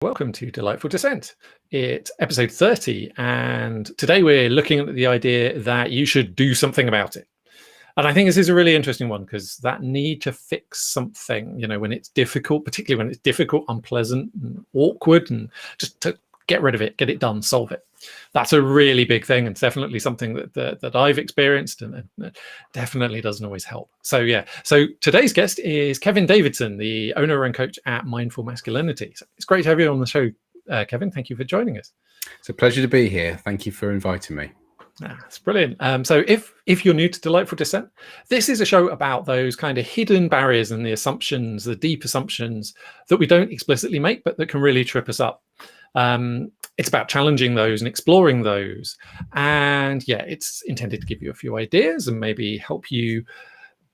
Welcome to Delightful Dissent. It's episode 30, and today we're looking at the idea that you should do something about it. And I think this is a really interesting one because that need to fix something, when it's difficult, particularly when it's difficult, unpleasant, and awkward, and just to get rid of it, get it done, solve it. That's a really big thing, and definitely something that I've experienced, and definitely doesn't always help. So today's guest is Kevin Davidson, the owner and coach at Mindful Masculinity. So it's great to have you on the show, Kevin. Thank you for joining us. It's a pleasure to be here. Thank you for inviting me. That's brilliant. So if you're new to Delightful Dissent, this is a show about those kind of hidden barriers and the assumptions, the deep assumptions that we don't explicitly make, but that can really trip us up. It's about challenging those and exploring those. And it's intended to give you a few ideas and maybe help you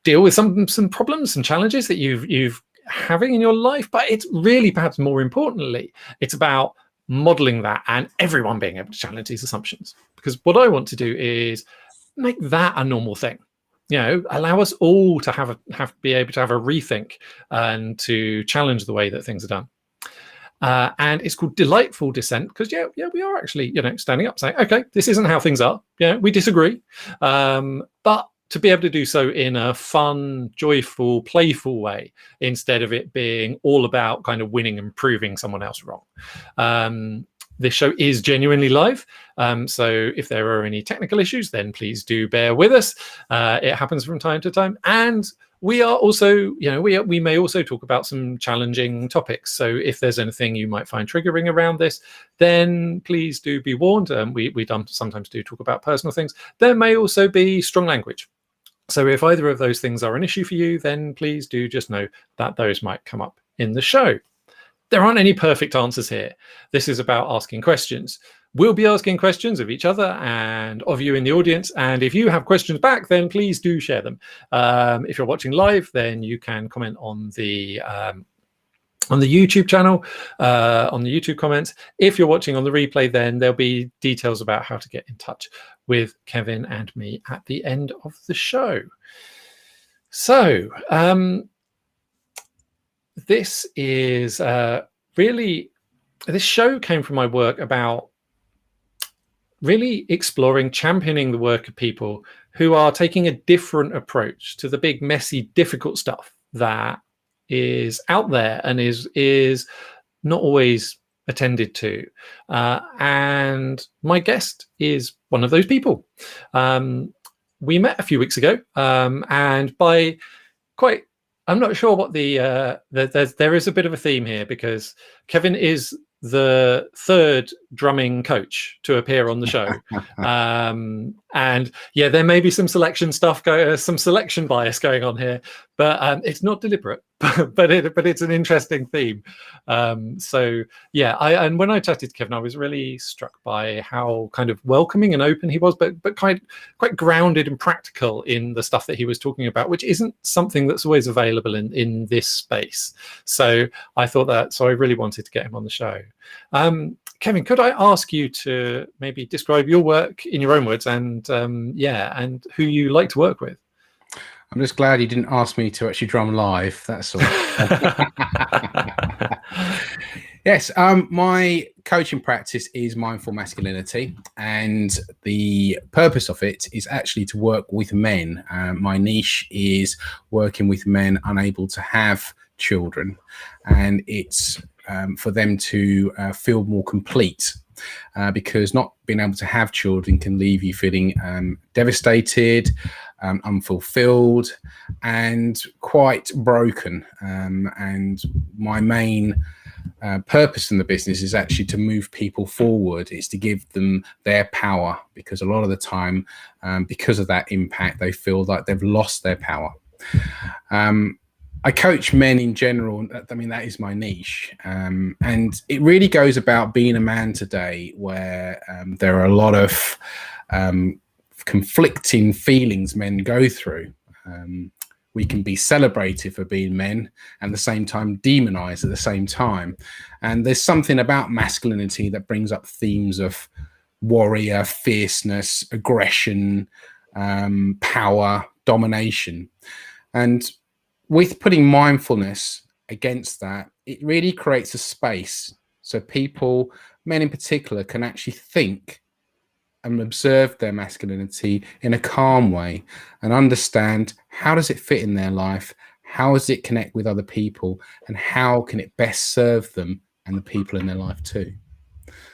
deal with some problems, some challenges that you've having in your life. But it's really, perhaps more importantly, it's about modeling that and everyone being able to challenge these assumptions. Because what I want to do is make that a normal thing. Allow us all to be able to have a rethink and to challenge the way that things are done. And it's called Delightful Dissent because we are actually standing up saying, okay, this isn't how things are. We disagree, but to be able to do so in a fun, joyful, playful way instead of it being all about kind of winning and proving someone else wrong. This show is genuinely live, so if there are any technical issues, then please do bear with us. It happens from time to time, and we are also, we may also talk about some challenging topics. So if there's anything you might find triggering around this, then please do be warned. We sometimes do talk about personal things. There may also be strong language. So if either of those things are an issue for you, then please do just know that those might come up in the show. There aren't any perfect answers here. This is about asking questions. We'll be asking questions of each other and of you in the audience. And if you have questions back, then please do share them. If you're watching live, then you can comment on the YouTube channel, on the YouTube comments. If you're watching on the replay, then there'll be details about how to get in touch with Kevin and me at the end of the show. So this is this show came from my work about really exploring, championing the work of people who are taking a different approach to the big, messy, difficult stuff that is out there and is not always attended to. And my guest is one of those people. We met a few weeks ago, and by quite, I'm not sure what there is a bit of a theme here because Kevin is the third drumming coach to appear on the show. And there may be some selection stuff, some selection bias going on here, but it's not deliberate, but it's an interesting theme. And when I chatted to Kevin, I was really struck by how kind of welcoming and open he was, but quite grounded and practical in the stuff that he was talking about, which isn't something that's always available in this space. So I really wanted to get him on the show. Kevin, could I ask you to maybe describe your work in your own words and who you like to work with? I'm just glad you didn't ask me to actually drum live. That's all. Yes, my coaching practice is Mindful Masculinity, and the purpose of it is actually to work with men. My niche is working with men unable to have children, and it's for them to feel more complete, because not being able to have children can leave you feeling devastated, unfulfilled, and quite broken. And my main purpose in the business is actually to move people forward. It's to give them their power, because a lot of the time, because of that impact, they feel like they've lost their power. I coach men in general. I mean, that is my niche. And it really goes about being a man today, where there are a lot of conflicting feelings men go through. We can be celebrated for being men and at the same time demonized at the same time. And there's something about masculinity that brings up themes of warrior, fierceness, aggression, power, domination. And with putting mindfulness against that, it really creates a space so people, men in particular, can actually think and observe their masculinity in a calm way and understand how does it fit in their life, how does it connect with other people, and how can it best serve them and the people in their life too.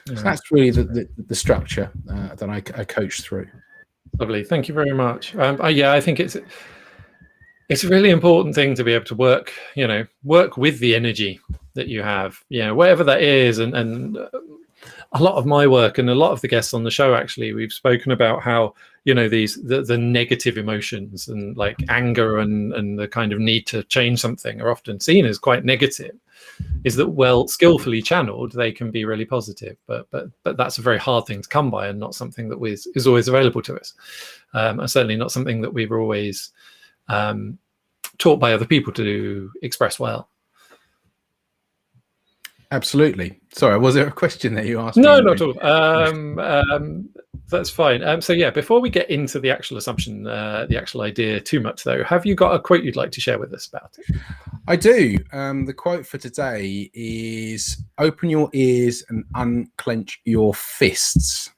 So that's really the structure that I coach through. Lovely, thank you very much. Yeah, I think it's a really important thing to be able to work with the energy that you have, whatever that is. And a lot of my work and a lot of the guests on the show, actually, we've spoken about how, the negative emotions and like anger and the kind of need to change something are often seen as quite negative. Is that, well, skillfully channeled, they can be really positive, but that's a very hard thing to come by, and not something that is always available to us, and certainly not something that we've always taught by other people to express well. Absolutely. Sorry, was there a question that you asked? No, not at all. That's fine. So yeah, before we get into the actual assumption, the actual idea too much though, have you got a quote you'd like to share with us about it? I do. The quote for today is, "Open your ears and unclench your fists."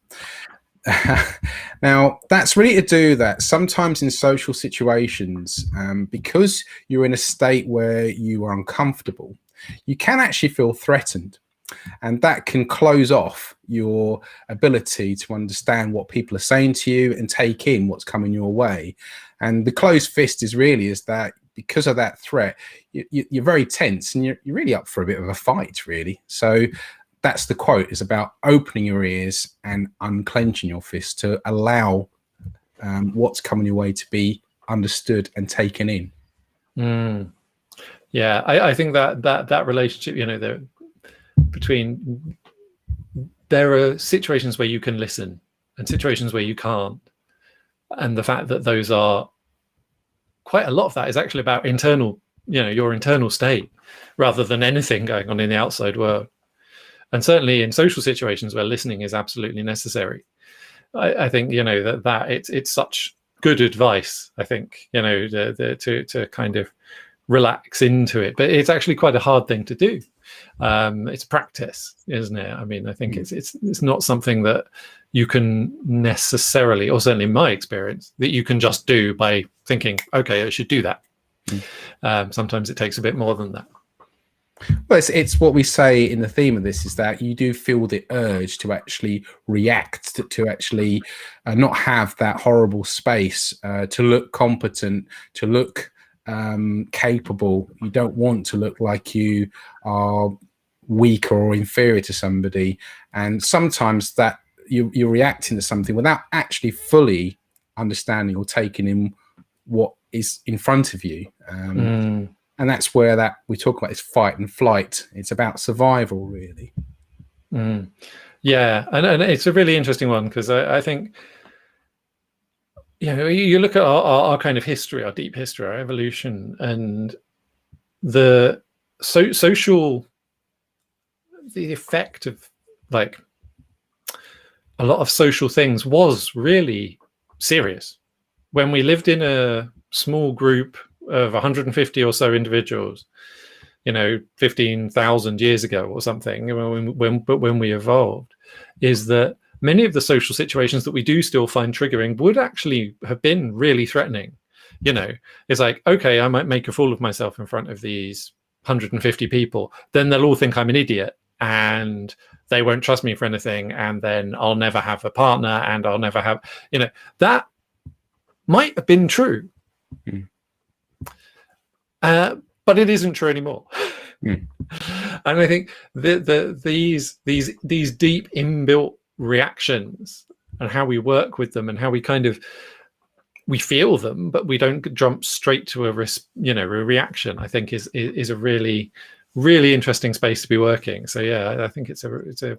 Now, that's really to do that sometimes in social situations, because you're in a state where you are uncomfortable, you can actually feel threatened. And that can close off your ability to understand what people are saying to you and take in what's coming your way. And the closed fist is that because of that threat, you're very tense and you're really up for a bit of a fight, really. So that's the quote, is about opening your ears and unclenching your fist to allow what's coming your way to be understood and taken in. Yeah, I think that relationship, there are situations where you can listen and situations where you can't, and the fact that those are quite a lot of that is actually about internal, your internal state, rather than anything going on in the outside world. And certainly in social situations where listening is absolutely necessary, I think that it's such good advice. I think to kind of relax into it, but it's actually quite a hard thing to do. It's practice, isn't it? I mean, I think it's not something that you can necessarily, or certainly in my experience, that you can just do by thinking, okay, I should do that. Sometimes it takes a bit more than that. Well, it's what we say in the theme of this, is that you do feel the urge to actually react, to actually not have that horrible space, to look competent, to look capable. You don't want to look like you are weaker or inferior to somebody, and sometimes that you're reacting to something without actually fully understanding or taking in what is in front of you. And that's where that we talk about is fight and flight. It's about survival, really. Yeah, and it's a really interesting one, because I think you look at our kind of history, our deep history, our evolution, and the social, the effect of like a lot of social things was really serious when we lived in a small group of 150 or so individuals, 15,000 years ago or something, when we evolved, is that many of the social situations that we do still find triggering would actually have been really threatening. It's like, okay, I might make a fool of myself in front of these 150 people, then they'll all think I'm an idiot and they won't trust me for anything, and then I'll never have a partner, and I'll never have, that might have been true. But it isn't true anymore. And I think these deep inbuilt reactions and how we work with them and how we we feel them, but we don't jump straight to a reaction, I think is a really, really interesting space to be working. So yeah, I think it's a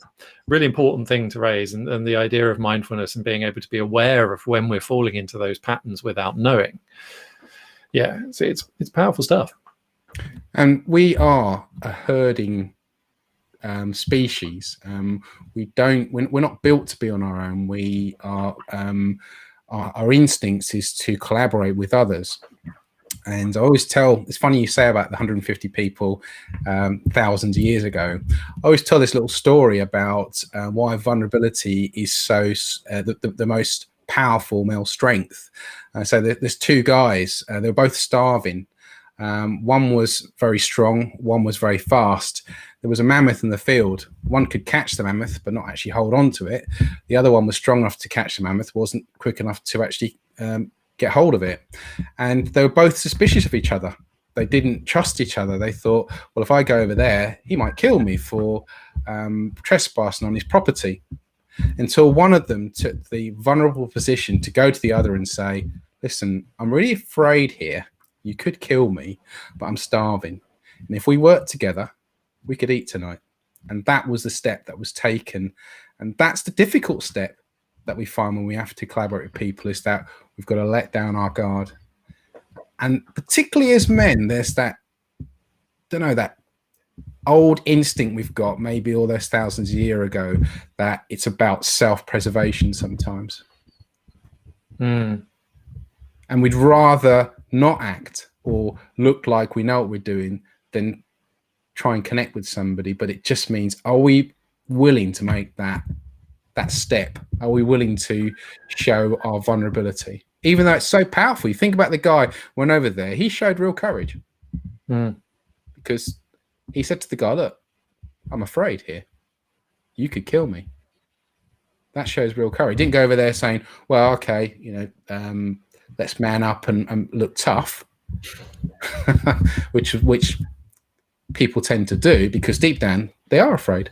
really important thing to raise, and the idea of mindfulness and being able to be aware of when we're falling into those patterns without knowing. Yeah, it's powerful stuff. And we are a herding species. We're not built to be on our own. We are our instincts is to collaborate with others. And I always tell, it's funny you say about the 150 people thousands of years ago. I always tell this little story about why vulnerability is so the most powerful male strength. So there's two guys, they were both starving. One was very strong, one was very fast. There was a mammoth in the field. One could catch the mammoth, but not actually hold on to it. The other one was strong enough to catch the mammoth, wasn't quick enough to actually get hold of it. And they were both suspicious of each other. They didn't trust each other. They thought, well, if I go over there, he might kill me for trespassing on his property. Until one of them took the vulnerable position to go to the other and say, listen, I'm really afraid here. You could kill me, but I'm starving. And if we work together, we could eat tonight. And that was the step that was taken. And that's the difficult step that we find when we have to collaborate with people, is that we've got to let down our guard. And particularly as men, there's that, that old instinct we've got, maybe all those thousands of years ago, that it's about self-preservation sometimes. And we'd rather not act or look like we know what we're doing than try and connect with somebody. But it just means, are we willing to make that step? Are we willing to show our vulnerability, even though it's so powerful? You think about the guy went over there, he showed real courage because he said to the guy, look, I'm afraid here, you could kill me. That shows real courage. He didn't go over there saying, well, okay, let's man up and look tough, which people tend to do, because deep down they are afraid.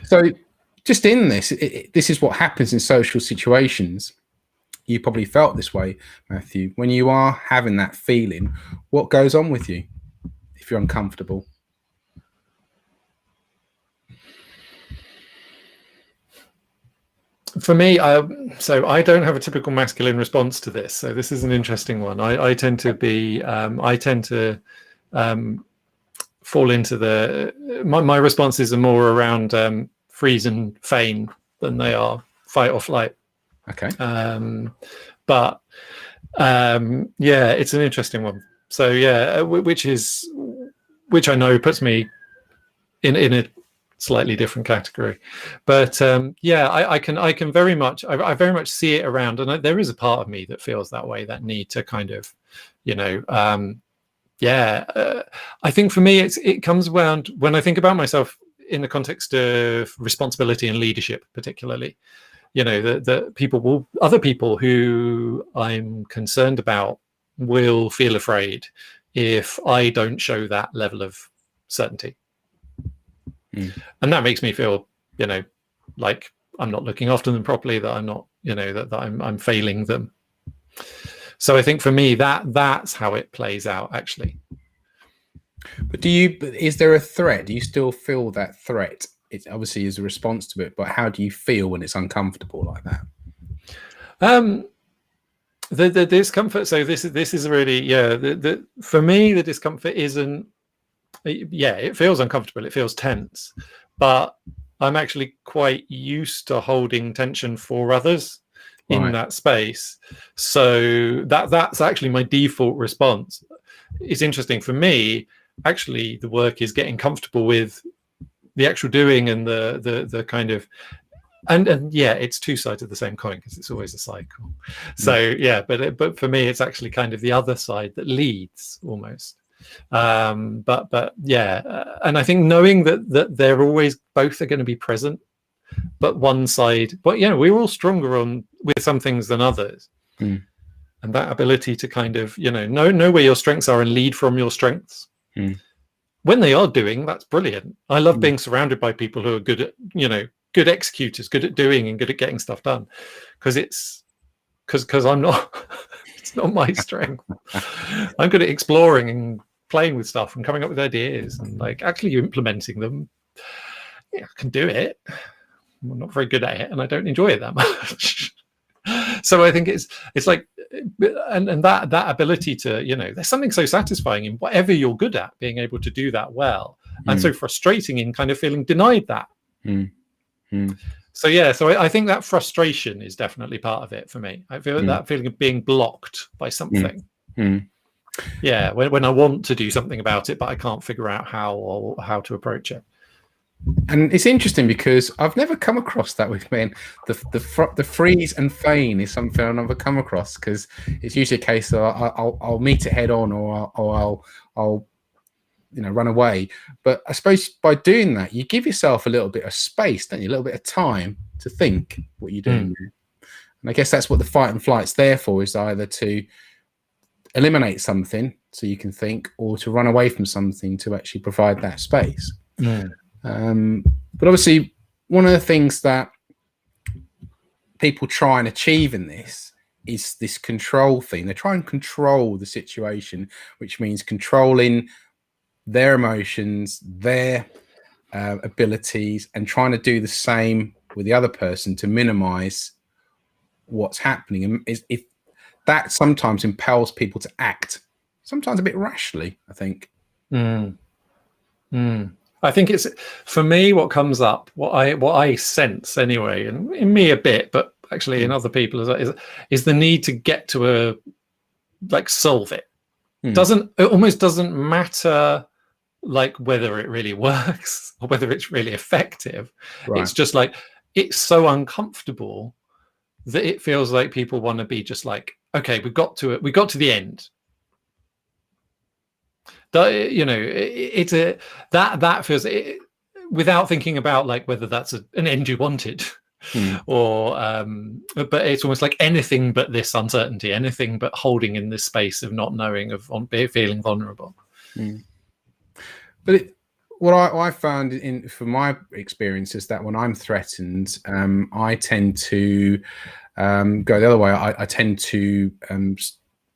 So just in this, this is what happens in social situations. You probably felt this way, Matthew. When you are having that feeling, what goes on with you if you're uncomfortable? For me, so I don't have a typical masculine response to this. So this is an interesting one. I tend to be, fall into my responses are more around freeze and feign than they are fight or flight. Okay. But it's an interesting one. So which I know puts me in a slightly different category. But I can very much, I very much see it around, and there is a part of me that feels that way, that need to kind of, I think for me it comes around when I think about myself in the context of responsibility and leadership, particularly. The other people who I'm concerned about will feel afraid if I don't show that level of certainty. And that makes me feel, like I'm not looking after them properly, that I'm not, that I'm failing them. So I think for me that's how it plays out, actually. But is there a threat? Do you still feel that threat? It obviously is a response to it, but how do you feel when it's uncomfortable like that? The discomfort. So this is really, for me, the discomfort isn't, it feels uncomfortable. It feels tense, but I'm actually quite used to holding tension for others in that space. So that's actually my default response. It's interesting for me. Actually, the work is getting comfortable with the actual doing and the kind of, and it's two sides of the same coin, because it's always a cycle. So but for me, it's actually kind of the other side that leads almost. And I think knowing that they're always both are going to be present, but one side, but we're all stronger with some things than others, and that ability to kind of know where your strengths are and lead from your strengths. When they are doing, that's brilliant. I love being surrounded by people who are good at good executors, good at doing and good at getting stuff done, because I'm not. It's not my strength. I'm good at exploring and playing with stuff and coming up with ideas and like actually implementing them. I can do it. I'm not very good at it, and I don't enjoy it that much. So I think it's like, and that ability to, there's something so satisfying in whatever you're good at, being able to do that well, and so frustrating in kind of feeling denied that. So I think that frustration is definitely part of it for me. I feel that feeling of being blocked by something. Yeah, when I want to do something about it, but I can't figure out how to approach it. And it's interesting because I've never come across that with men. The freeze and feign is something I've never come across, because it's usually a case of I'll meet it head on, or I'll run away. But I suppose by doing that, you give yourself a little bit of space, don't you? A little bit of time to think what you're doing. And I guess that's what the fight and flight's there for, is either to eliminate something so you can think, or to run away from something to actually provide that space. But obviously, one of the things that people try and achieve in this is this control thing. They try and control the situation, which means controlling their emotions, their abilities, and trying to do the same with the other person to minimize what's happening. And if that sometimes impels people to act, sometimes a bit rashly, I think. I think it's, for me, what comes up, what I sense anyway, and in me a bit, but actually in other people is the need to get to solve it. It almost doesn't matter whether it really works or whether it's really effective. Right. It's just it's so uncomfortable that it feels like people want to be just okay, we got to the end. It's that feels without thinking about whether that's an end you wanted, or but it's almost like anything but this uncertainty, anything but holding in this space of not knowing, of feeling vulnerable. But what I found from my experience is that when I'm threatened, I tend to go the other way. I tend to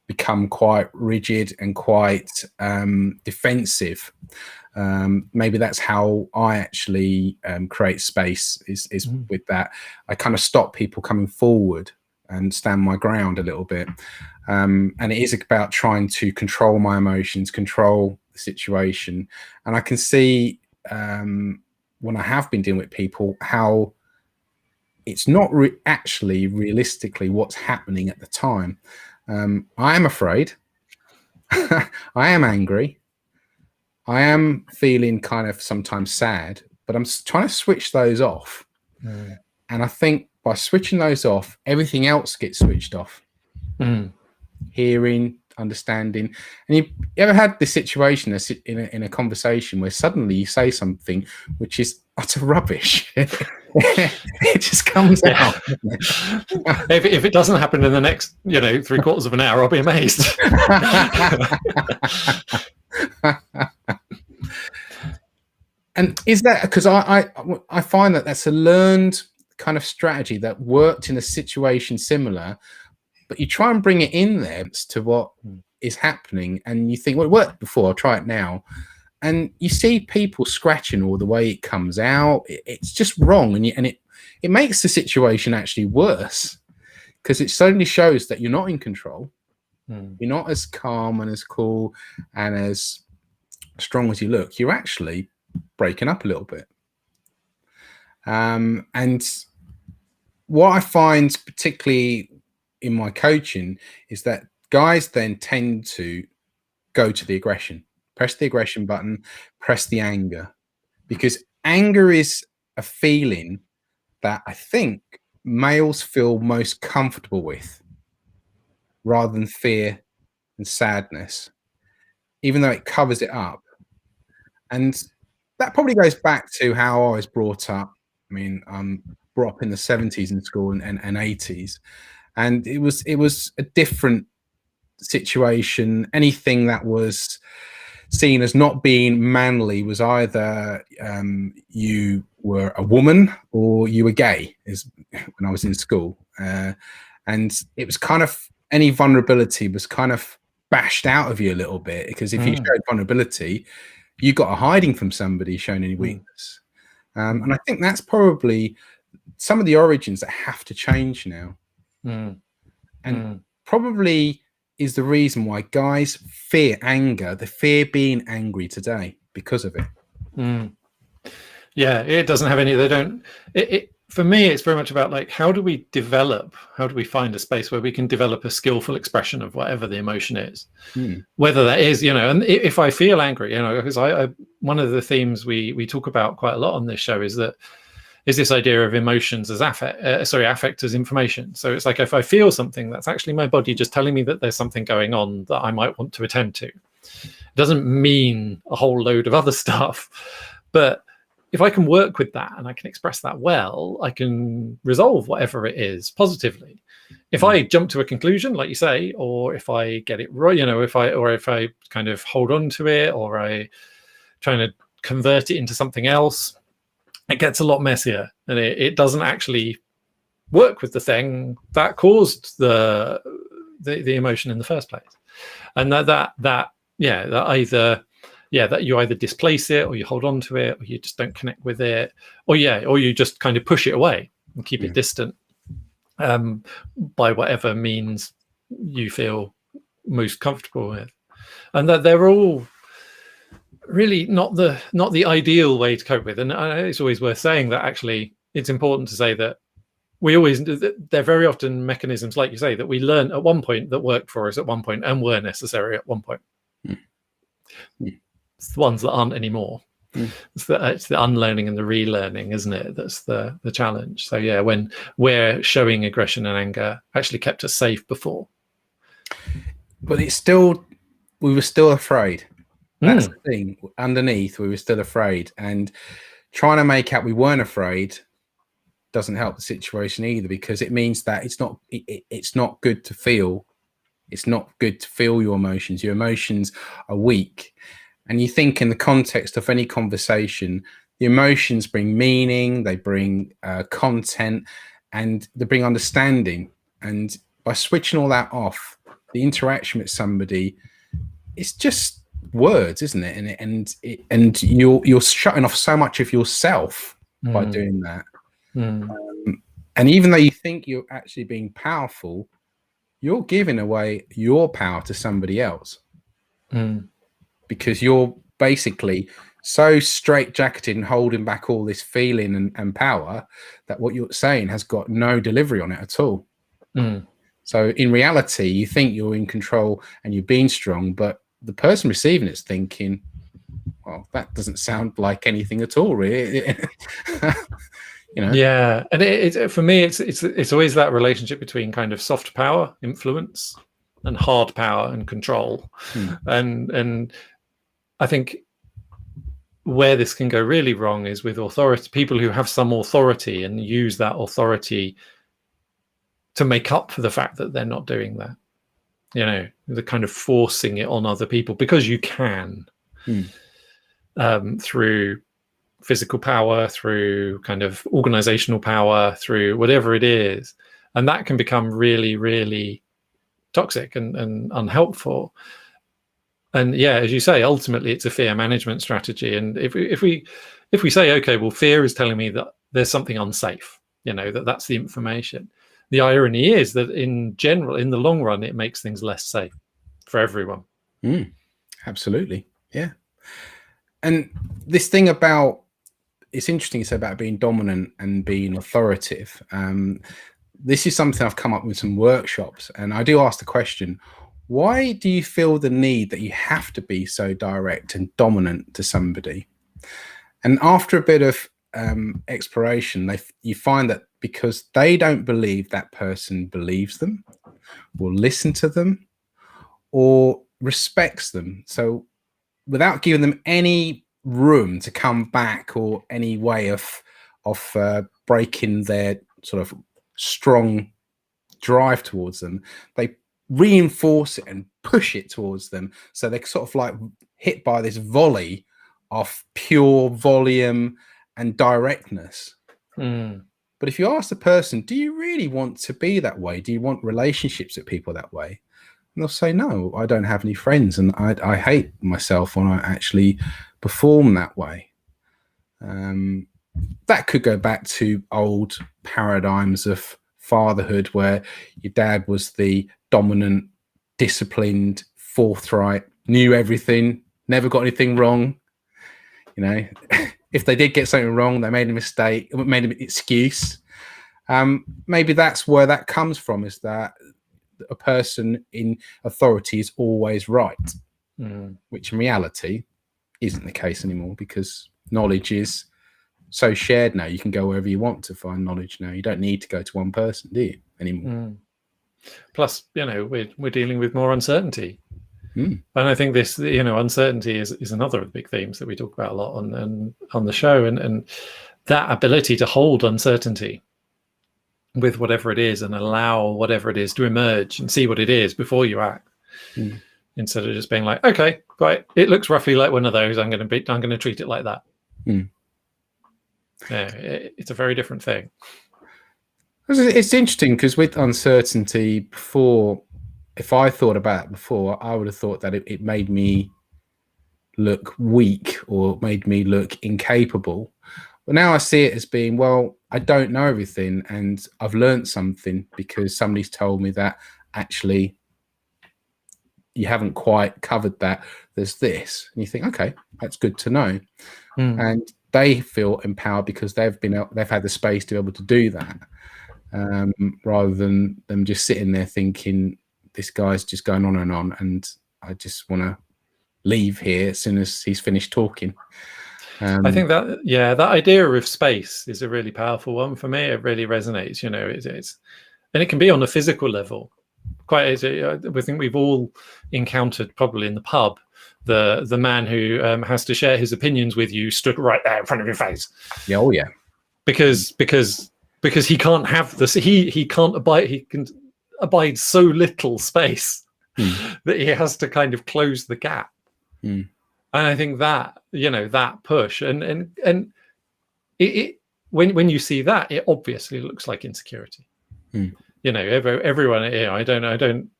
become quite rigid and quite defensive. Maybe that's how I actually create space, is with that. I kind of stop people coming forward and stand my ground a little bit. And it is about trying to control my emotions, control the situation. And I can see when I have been dealing with people, how it's not actually realistically what's happening at the time. I am afraid. I am angry. I am feeling kind of sometimes sad, but I'm trying to switch those off. And I think by switching those off, everything else gets switched off. Hearing, understanding. And you ever had this situation in a conversation where suddenly you say something which is utter rubbish? It just comes out. If it doesn't happen in the next 3/4 of an hour, I'll be amazed. And is that because I find that that's a learned kind of strategy that worked in a situation similar, but you try and bring it in there to what is happening, and you think, well, it worked before, I'll try it now. And you see people scratching all the way it comes out. It's just wrong. And it makes the situation actually worse, because it suddenly shows that you're not in control. You're not as calm and as cool and as strong as you look. You're actually breaking up a little bit. And what I find particularly in my coaching is that guys then tend to go to the aggression. Press the aggression button, press the anger, because anger is a feeling that I think males feel most comfortable with, rather than fear and sadness, even though it covers it up. And that probably goes back to how I was brought up. I mean, I'm brought up in the 70s in school and 80s, and it was a different situation. Anything that was seen as not being manly was either you were a woman or you were gay, is when I was in school. And it was kind of, any vulnerability was kind of bashed out of you a little bit, because if you showed vulnerability, you got a hiding from somebody showing any weakness. And I think that's probably some of the origins that have to change now. And probably is the reason why guys fear anger. They fear being angry today because of it. Yeah, it doesn't have any. They don't. for me, it's very much about like, how do we find a space where we can develop a skillful expression of whatever the emotion is, whether that is, and if I feel angry, because I one of the themes we talk about quite a lot on this show is this idea of emotions as affect as information. So it's like, if I feel something, that's actually my body just telling me that there's something going on that I might want to attend to. It doesn't mean a whole load of other stuff, but if I can work with that and I can express that well, I can resolve whatever it is positively. If I jump to a conclusion, like you say, or if I get it right, if I kind of hold on to it, or I trying to convert it into something else, it gets a lot messier, and it doesn't actually work with the thing that caused the emotion in the first place. And that you either displace it, or you hold on to it, or you just don't connect with it, or you just kind of push it away and keep it distant, by whatever means you feel most comfortable with. And that they're all really not the ideal way to cope with. And it's always worth saying that actually it's important to say that they're very often mechanisms, like you say, that we learn at one point that worked for us at one point and were necessary at one point. It's the ones that aren't anymore. It's the unlearning and the relearning, isn't it? That's the challenge. So yeah, when we're showing aggression and anger actually kept us safe before, but we were still afraid. That's the thing. Underneath, we were still afraid, and trying to make out we weren't afraid doesn't help the situation either, because it means that it's not good to feel. It's not good to feel your emotions. Your emotions are weak. And you think, in the context of any conversation, the emotions bring meaning, they bring content, and they bring understanding. And by switching all that off, the interaction with somebody, it's just words, isn't it? And you're shutting off so much of yourself by doing that. And even though you think you're actually being powerful, you're giving away your power to somebody else. Because you're basically so straitjacketed and holding back all this feeling and power that what you're saying has got no delivery on it at all. So in reality, you think you're in control and you're being strong, but the person receiving it's thinking, well, that doesn't sound like anything at all, really. Yeah, and for me, it's always that relationship between kind of soft power, influence, and hard power and control. And I think where this can go really wrong is with authority, people who have some authority and use that authority to make up for the fact that they're not doing that. The kind of forcing it on other people because you can, through physical power, through kind of organizational power, through whatever it is. And that can become really, really toxic and unhelpful. And yeah, as you say, ultimately it's a fear management strategy. And if we say, okay, well, fear is telling me that there's something unsafe, that's the information. The irony is that in general, in the long run, it makes things less safe for everyone. Absolutely. Yeah. And this thing about, it's interesting you say about being dominant and being authoritative. This is something I've come up with some workshops, and I do ask the question, why do you feel the need that you have to be so direct and dominant to somebody? And after a bit of exploration, you find that because they don't believe that person believes them, will listen to them, or respects them. So without giving them any room to come back or any way of breaking their sort of strong drive towards them, they reinforce it and push it towards them. So they're sort of like hit by this volley of pure volume and directness. But if you ask the person, do you really want to be that way? Do you want relationships with people that way? And they'll say, no, I don't have any friends, and I hate myself when I actually perform that way. That could go back to old paradigms of fatherhood, where your dad was the dominant, disciplined, forthright, knew everything, never got anything wrong. If they did get something wrong, they made a mistake, made an excuse, Maybe that's where that comes from, is that a person in authority is always right, which in reality isn't the case anymore, because knowledge is so shared now. You can go wherever you want to find knowledge now. You don't need to go to one person, do you, anymore? Plus, we're dealing with more uncertainty. And I think this, uncertainty is another of the big themes that we talk about a lot on the show, and that ability to hold uncertainty with whatever it is and allow whatever it is to emerge and see what it is before you act, instead of just being like, okay, right, it looks roughly like one of those, I'm going to treat it like that. Yeah, it's a very different thing. It's interesting, because with uncertainty before, if I thought about it before, I would have thought that it made me look weak or made me look incapable. But now I see it as being, well, I don't know everything, and I've learned something because somebody's told me that actually you haven't quite covered that. There's this, and you think, okay, that's good to know. And they feel empowered because they've had the space to be able to do that, rather than them just sitting there thinking, this guy's just going on, and I just want to leave here as soon as he's finished talking. I think that idea of space is a really powerful one for me. It really resonates. It's and it can be on a physical level. I think we've all encountered, probably in the pub, the man who has to share his opinions with you stood right there in front of your face. Yeah, oh yeah. Because he can't have this. He can't abide. He can abide so little space that he has to kind of close the gap. And I think that, that push and it when you see that, it obviously looks like insecurity. Everyone, I don't,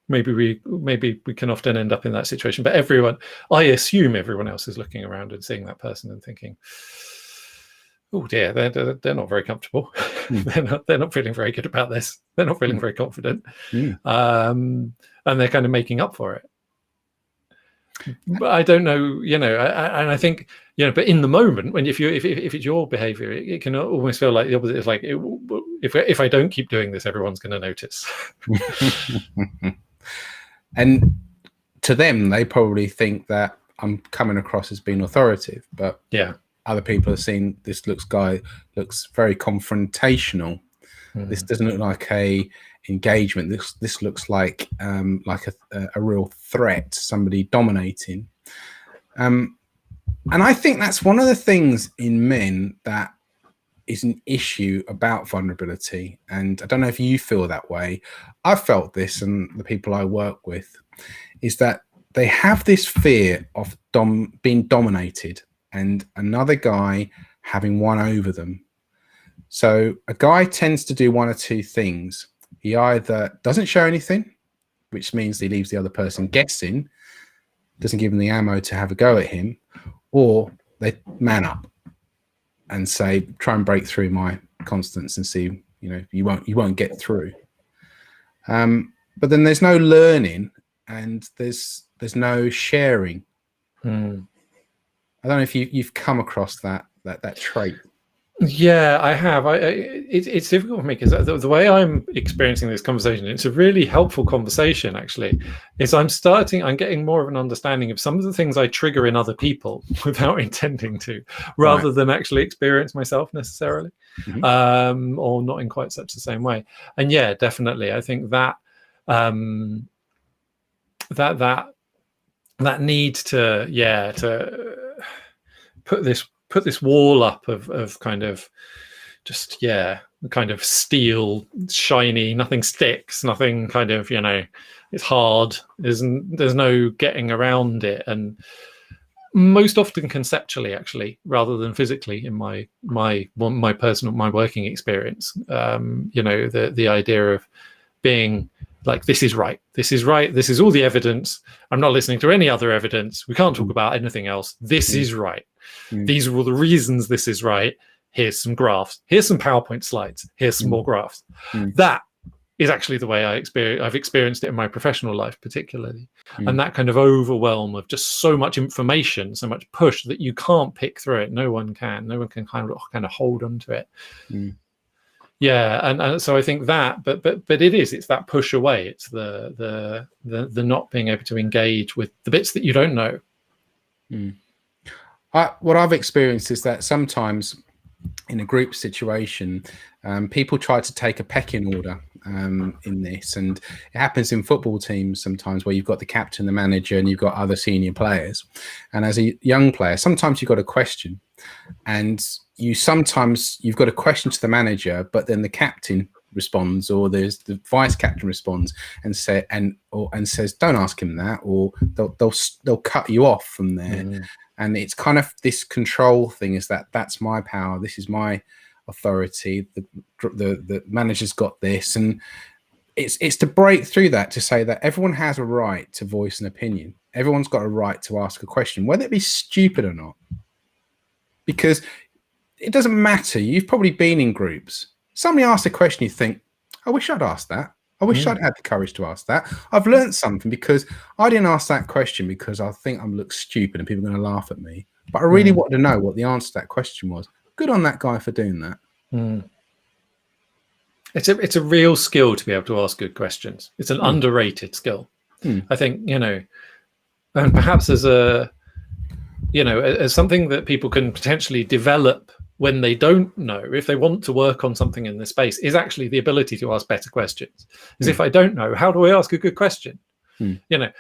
maybe we can often end up in that situation, but I assume everyone else is looking around and seeing that person and thinking, oh dear, they're not very comfortable. They're not feeling very good about this. They're not feeling very confident. And they're kind of making up for it. But I don't know, and I think, but in the moment, when if it's your behavior, it can almost feel like the opposite. It's like, if I don't keep doing this, everyone's going to notice. And to them, they probably think that I'm coming across as being authoritative, but other people are seeing this guy looks very confrontational. This doesn't look like a engagement. This looks like a real threat, somebody dominating. And I think that's one of the things in men that is an issue about vulnerability. And I don't know if you feel that way. I've felt this, and the people I work with, is that they have this fear of being dominated and another guy having one over them. So a guy tends to do one or two things. He either doesn't show anything, which means he leaves the other person guessing, doesn't give him the ammo to have a go at him, or they man up and say, try and break through my constants and see, you won't get through. But then there's no learning, and there's no sharing. I don't know if you've come across that trait. Yeah, I have. It's difficult for me because the way I'm experiencing this conversation, it's a really helpful conversation, actually, is I'm getting more of an understanding of some of the things I trigger in other people without intending to, rather than actually experience myself necessarily, or not in quite such the same way. And yeah, definitely, I think that that need to put this wall up of kind of just kind of steel, shiny, nothing sticks, nothing kind of, it's hard, there's no getting around it, and most often conceptually, actually, rather than physically, in my working experience. The idea of being like, this is right, this is all the evidence, I'm not listening to any other evidence, we can't talk about anything else, this is right. These are all the reasons this is right. Here's some graphs. Here's some PowerPoint slides. Here's some more graphs. That is actually the way I've experienced it in my professional life, particularly. And that kind of overwhelm of just so much information, so much push that you can't pick through it. No one can kind of hold on to it. Yeah, and so I think that, but it's that push away. It's the not being able to engage with the bits that you don't know. What I've experienced is that sometimes in a group situation, people try to take a pecking order in this, and it happens in football teams sometimes where you've got the captain, the manager, and you've got other senior players. And as a young player, sometimes you've got a question, and you've got a question to the manager, but then the captain responds, or there's the vice captain responds and says, "Don't ask him that," or they'll cut you off from there. And it's kind of this control thing, is that's my power, this is my authority, the manager's got this. And it's to break through that, to say that everyone has a right to voice an opinion. Everyone's got a right to ask a question, whether it be stupid or not, because it doesn't matter. You've probably been in groups. Somebody asks a question, you think, I wish I'd asked that. I wish I'd had the courage to ask that. I've learned something, because I didn't ask that question because I think I look stupid and people are going to laugh at me. But I really wanted to know what the answer to that question was. Good on that guy for doing that. It's a real skill to be able to ask good questions. It's an underrated skill. I think, and perhaps as as something that people can potentially develop when they don't know, if they want to work on something in this space, is actually the ability to ask better questions. Because if I don't know, how do I ask a good question?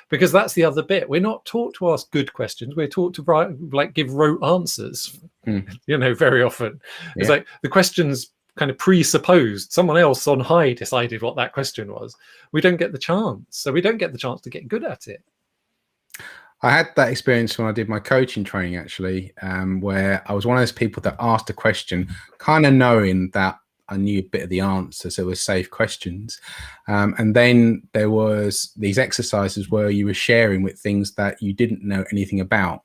Because that's the other bit. We're not taught to ask good questions. We're taught to give rote answers, very often. It's like the question's kind of presupposed. Someone else on high decided what that question was. We don't get the chance. So we don't get the chance to get good at it. I had that experience when I did my coaching training, actually, where I was one of those people that asked a question, kind of knowing that I knew a bit of the answer, so it was safe questions. And then there was these exercises where you were sharing with things that you didn't know anything about.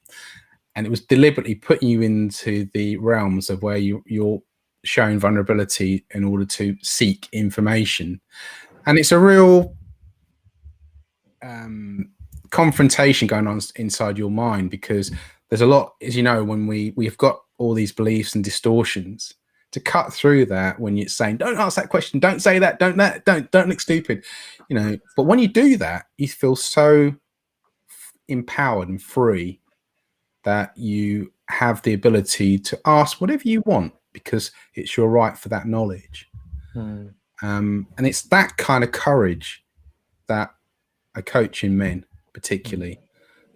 And it was deliberately putting you into the realms of where you're showing vulnerability in order to seek information. And it's a real confrontation going on inside your mind, because there's a lot, as you know, when we've got all these beliefs and distortions, to cut through that when you're saying, don't ask that question, don't say that, don't look stupid, but when you do that, you feel so empowered and free that you have the ability to ask whatever you want, because it's your right for that knowledge. And it's that kind of courage that I coach in men, particularly.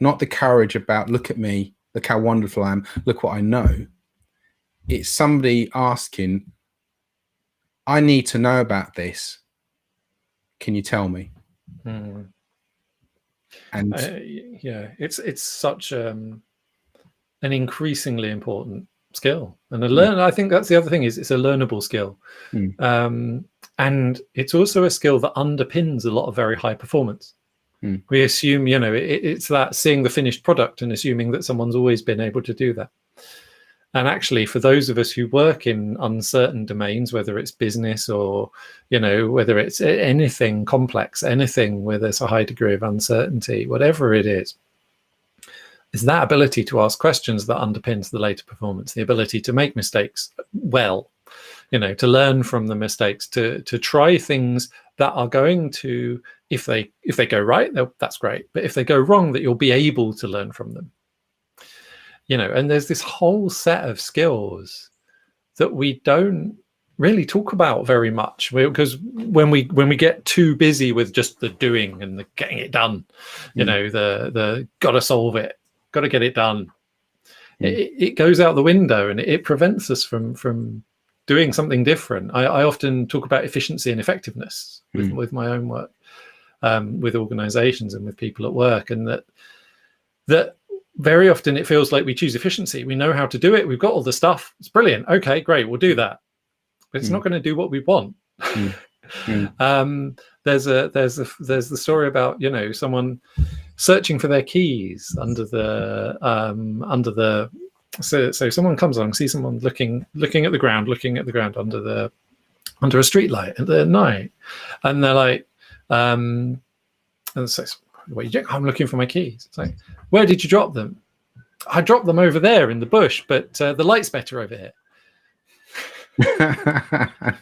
Not the courage about, look at me, look how wonderful I am, look what I know. It's somebody asking, I need to know about this, can you tell me? And it's such an increasingly important skill, and I think that's the other thing, is it's a learnable skill. And it's also a skill that underpins a lot of very high performance. We assume, it's that seeing the finished product and assuming that someone's always been able to do that. And actually, for those of us who work in uncertain domains, whether it's business or, whether it's anything complex, anything where there's a high degree of uncertainty, whatever it is that ability to ask questions that underpins the later performance, the ability to make mistakes well, to learn from the mistakes, to try things that are going to, if they go right, that's great. But if they go wrong, that you'll be able to learn from them. And there's this whole set of skills that we don't really talk about very much, because when we get too busy with just the doing and the getting it done, the gotta solve it, gotta get it done, it goes out the window, and it prevents us from doing something different. I often talk about efficiency and effectiveness with my own work, with organizations and with people at work, and that very often it feels like we choose efficiency. We know how to do it. We've got all the stuff. It's brilliant. Okay, great. We'll do that. But it's not going to do what we want. There's the story about, someone searching for their keys under the so someone comes along, sees someone looking at the ground under a street light at the night, and they're like, and so, what are you doing? I'm looking for my keys. It's like, where did you drop them? I dropped them over there in the bush, but the light's better over here.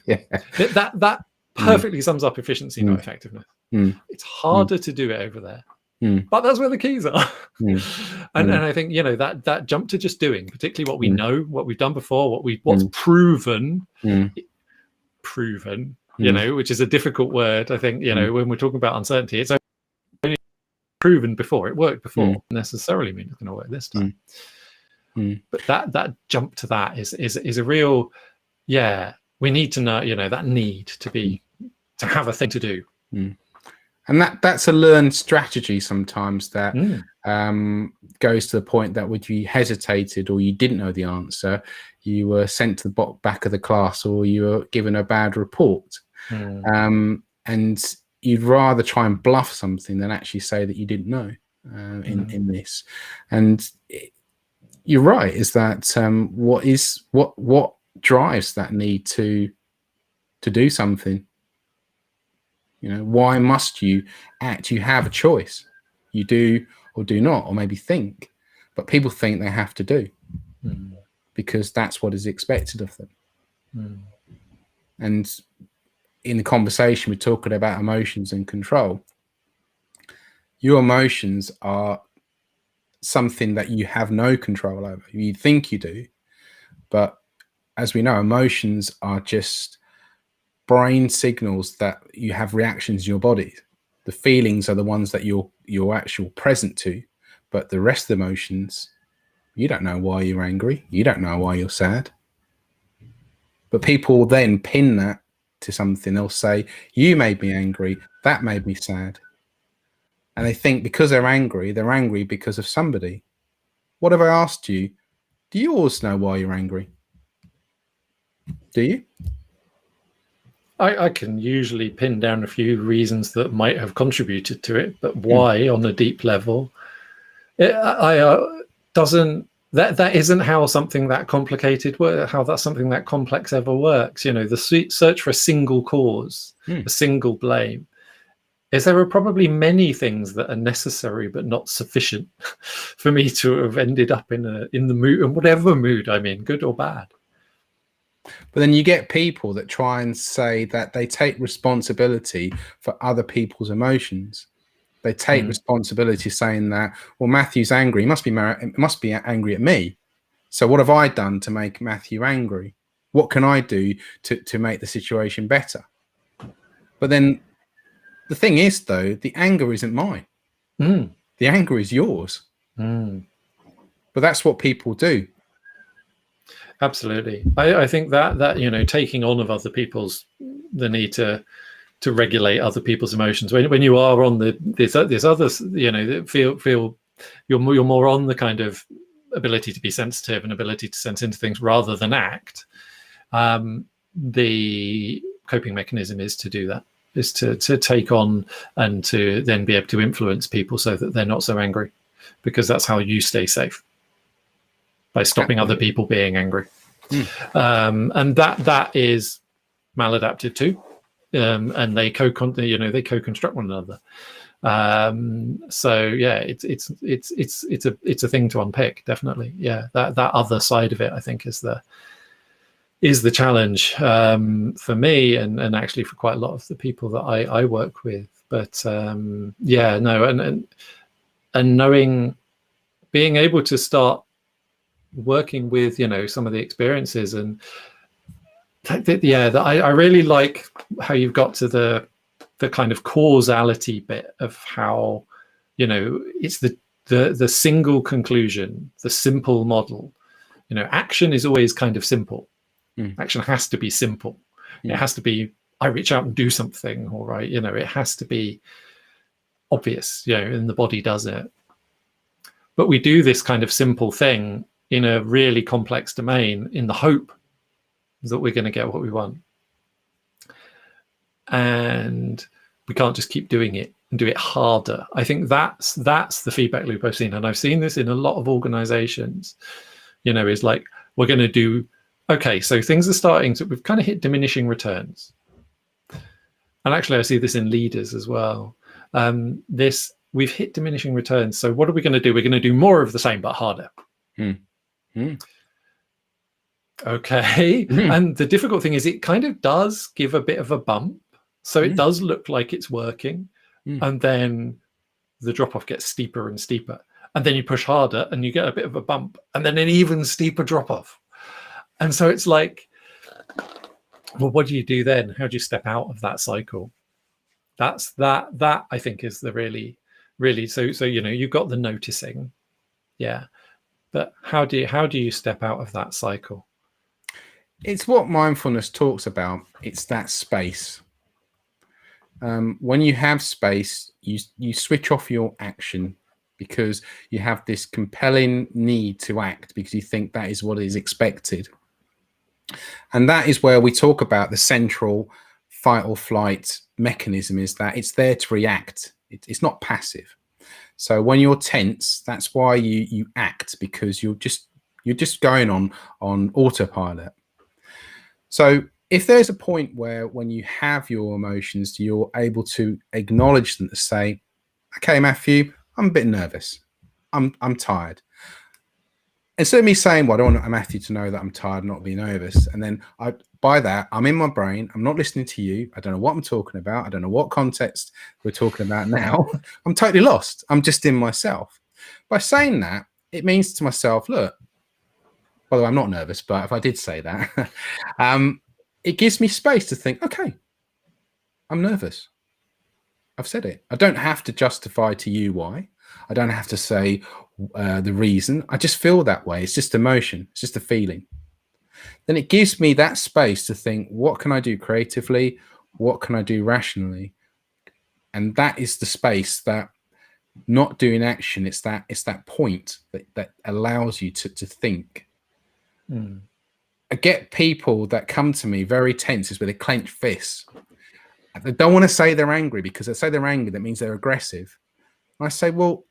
Yeah. That perfectly sums up efficiency, not effectiveness. It's harder to do it over there. But that's where the keys are. And I think, you know, that jump to just doing, particularly what we know, what we've done before, what's proven, you know, which is a difficult word. I think, you know, when we're talking about uncertainty, it's only proven before, it worked before, necessarily mean it's going to work this time. But that jump to that is a real, we need to know, you know, that need to have a thing to do. And that's a learned strategy sometimes that goes to the point that when you hesitated or you didn't know the answer, you were sent to the back of the class or you were given a bad report. And you'd rather try and bluff something than actually say that you didn't know in this. And you're right, is that what drives that need to do something? You know, why must you act? You have a choice. You do or do not, or maybe think. But people think they have to do because that's what is expected of them. And in the conversation, we're talking about emotions and control. Your emotions are something that you have no control over. You think you do, but as we know, emotions are just brain signals that you have reactions in your body. The feelings are the ones that you're actual present to, but the rest of the emotions, you don't know why you're angry. You don't know why you're sad. But people then pin that to something. They'll say, you made me angry. That made me sad. And they think because they're angry because of somebody. What have I asked you? Do you always know why you're angry? Do you? I can usually pin down a few reasons that might have contributed to it, but why on a deep level, that isn't how something that complicated how that's something that complex ever works. You know, the search for a single cause, a single blame. There are probably many things that are necessary but not sufficient for me to have ended up in the mood, in whatever mood I'm in, good or bad. But then you get people that try and say that they take responsibility for other people's emotions. They take responsibility saying that, well, Matthew's angry. He must be angry at me. So what have I done to make Matthew angry? What can I do to make the situation better? But then the thing is, though, the anger isn't mine. The anger is yours. But that's what people do. Absolutely. I think that you know, taking on of other people's, the need to regulate other people's emotions when you are on this others, you know, feel you're more on the kind of ability to be sensitive and ability to sense into things rather than act. The coping mechanism is to do that, is to take on and to then be able to influence people so that they're not so angry, because that's how you stay safe, by stopping other people being angry. And that is maladaptive too. And they co-construct one another. So yeah, it's a thing to unpick, definitely. Yeah, that other side of it, I think, is the challenge for me, and actually for quite a lot of the people that I work with. But yeah, no, and knowing, being able to start working with, you know, some of the experiences, and I really like how you've got to the kind of causality bit of how, you know, it's the single conclusion, the simple model. You know, action is always kind of simple. Action has to be simple. It has to be, I reach out and do something, all right, you know, it has to be obvious, you know, and the body does it. But we do this kind of simple thing in a really complex domain in the hope that we're going to get what we want. And we can't just keep doing it and do it harder. I think that's the feedback loop I've seen. And I've seen this in a lot of organizations, you know, is like, we're going to do, okay, so things are starting to, we've kind of hit diminishing returns. And actually I see this in leaders as well. We've hit diminishing returns. So what are we going to do? We're going to do more of the same, but harder. Okay. Mhm. And the difficult thing is it kind of does give a bit of a bump. So it Mm. does look like it's working. Mm. And then the drop off gets steeper and steeper. And then you push harder and you get a bit of a bump and then an even steeper drop off. And so it's like, well, what do you do then? How do you step out of that cycle? That I think is the really so you've got the noticing. Yeah. But how do you step out of that cycle? It's what mindfulness talks about. It's that space. When you have space, you switch off your action because you have this compelling need to act because you think that is what is expected. And that is where we talk about the central fight or flight mechanism, is that it's there to react. It's not passive. So when you're tense, that's why you act, because you're just going on autopilot. So if there's a point where when you have your emotions, you're able to acknowledge them, to say, okay, Matthew, I'm a bit nervous. I'm tired. Instead of me saying, well, I don't want Matthew to know that I'm tired, not be nervous. And then by that, I'm in my brain. I'm not listening to you. I don't know what I'm talking about. I don't know what context we're talking about now. I'm totally lost. I'm just in myself. By saying that, it means to myself, look, by the way, I'm not nervous, but if I did say that, it gives me space to think, okay, I'm nervous. I've said it. I don't have to justify to you why. I don't have to say the reason. I just feel that way. It's just emotion. It's just a feeling. Then it gives me that space to think, what can I do creatively? What can I do rationally? And that is the space that not doing action, it's that point that allows you to think. Mm. I get people that come to me very tense with a clenched fist. They don't want to say they're angry, because they say they're angry, that means they're aggressive. And I say, well,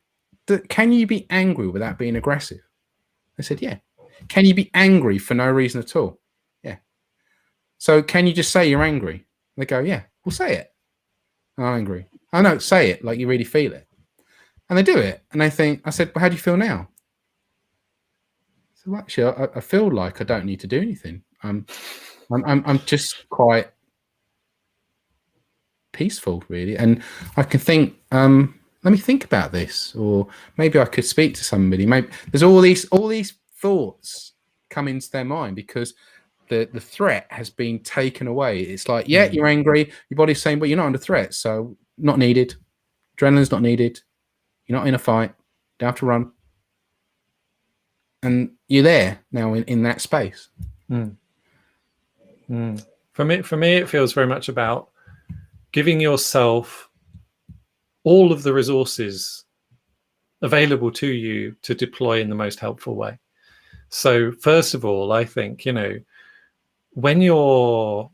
can you be angry without being aggressive? They said, yeah. Can you be angry for no reason at all? Yeah. So can you just say you're angry? They go, yeah, well, say it. I'm angry. I know, say it like you really feel it. And they do it. And they think, I said, well, how do you feel now? So actually, I feel like I don't need to do anything. I'm just quite peaceful, really. And I can think, let me think about this, or maybe I could speak to somebody. Maybe there's all these thoughts come into their mind because the threat has been taken away. It's like, yeah, you're angry. Your body's saying, but you're not under threat, so not needed. Adrenaline's not needed. You're not in a fight. You don't have to run. And you're there now in that space. Mm. Mm. For me, it feels very much about giving yourself all of the resources available to you to deploy in the most helpful way. So first of all, I think, when you're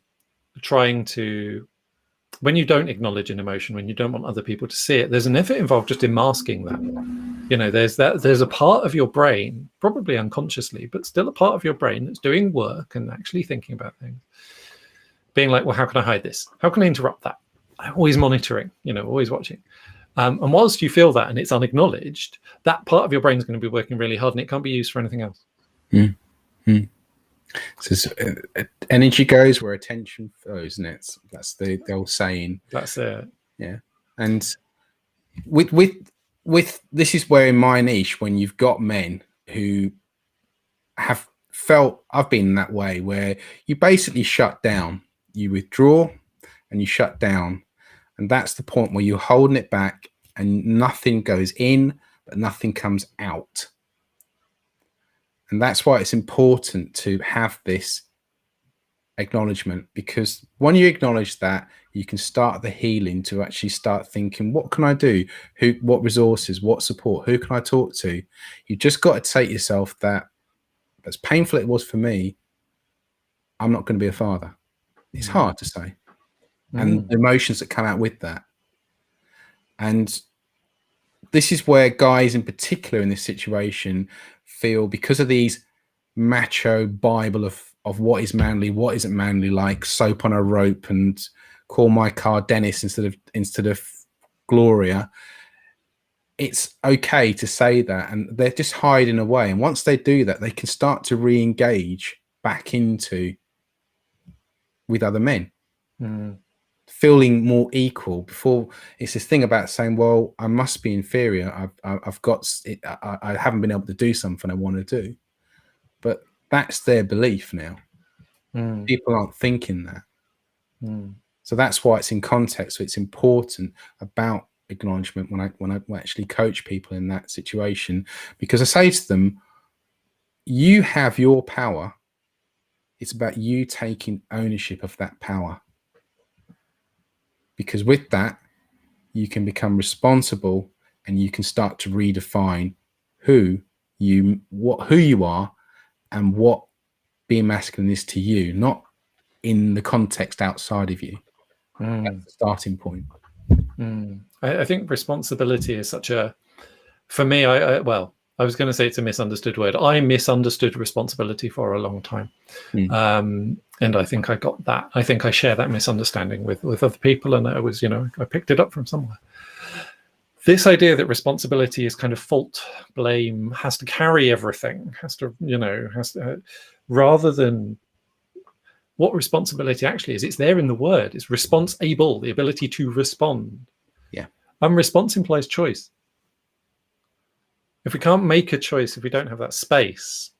when you don't acknowledge an emotion, when you don't want other people to see it, there's an effort involved just in masking that. There's a part of your brain, probably unconsciously, but still a part of your brain that's doing work and actually thinking about things. Being like, well, how can I hide this? How can I interrupt that? I'm always monitoring, always watching. And whilst you feel that and it's unacknowledged, that part of your brain is going to be working really hard and it can't be used for anything else. Mm-hmm. So energy goes where attention flows, isn't it? That's the old saying. That's it. Yeah. And with this is where in my niche, when you've got men who have felt, I've been that way, where you basically shut down, you withdraw and you shut down. And that's the point where you're holding it back and nothing goes in, but nothing comes out. And that's why it's important to have this acknowledgement, because when you acknowledge that, you can start the healing to actually start thinking, what can I do? What resources, what support, who can I talk to? You just got to take yourself that, as painful it was for me, I'm not going to be a father. It's hard to say. And the emotions that come out with that. And this is where guys in particular in this situation feel, because of these macho Bible of what is manly, what isn't manly, like soap on a rope and call my car Dennis instead of Gloria. It's okay to say that, and they're just hiding away. And once they do that, they can start to re-engage back into with other men. Mm. Feeling more equal. Before, it's this thing about saying, well, I must be inferior. I've got it, I haven't been able to do something I want to do. But that's their belief now. Mm. People aren't thinking that. Mm. So that's why it's in context. So it's important about acknowledgement when I actually coach people in that situation, because I say to them, you have your power. It's about you taking ownership of that power. Because with that, you can become responsible and you can start to redefine who you are and what being masculine is to you, not in the context outside of you. That's the starting point. I think responsibility is such a, for me, I was going to say it's a misunderstood word. I misunderstood responsibility for a long time. And I think I got that. I think I share that misunderstanding with other people. And I was, I picked it up from somewhere. This idea that responsibility is kind of fault, blame, has to carry everything, rather than what responsibility actually is. It's there in the word. It's response-able, the ability to respond. Yeah. And response implies choice. If we can't make a choice, if we don't have that space,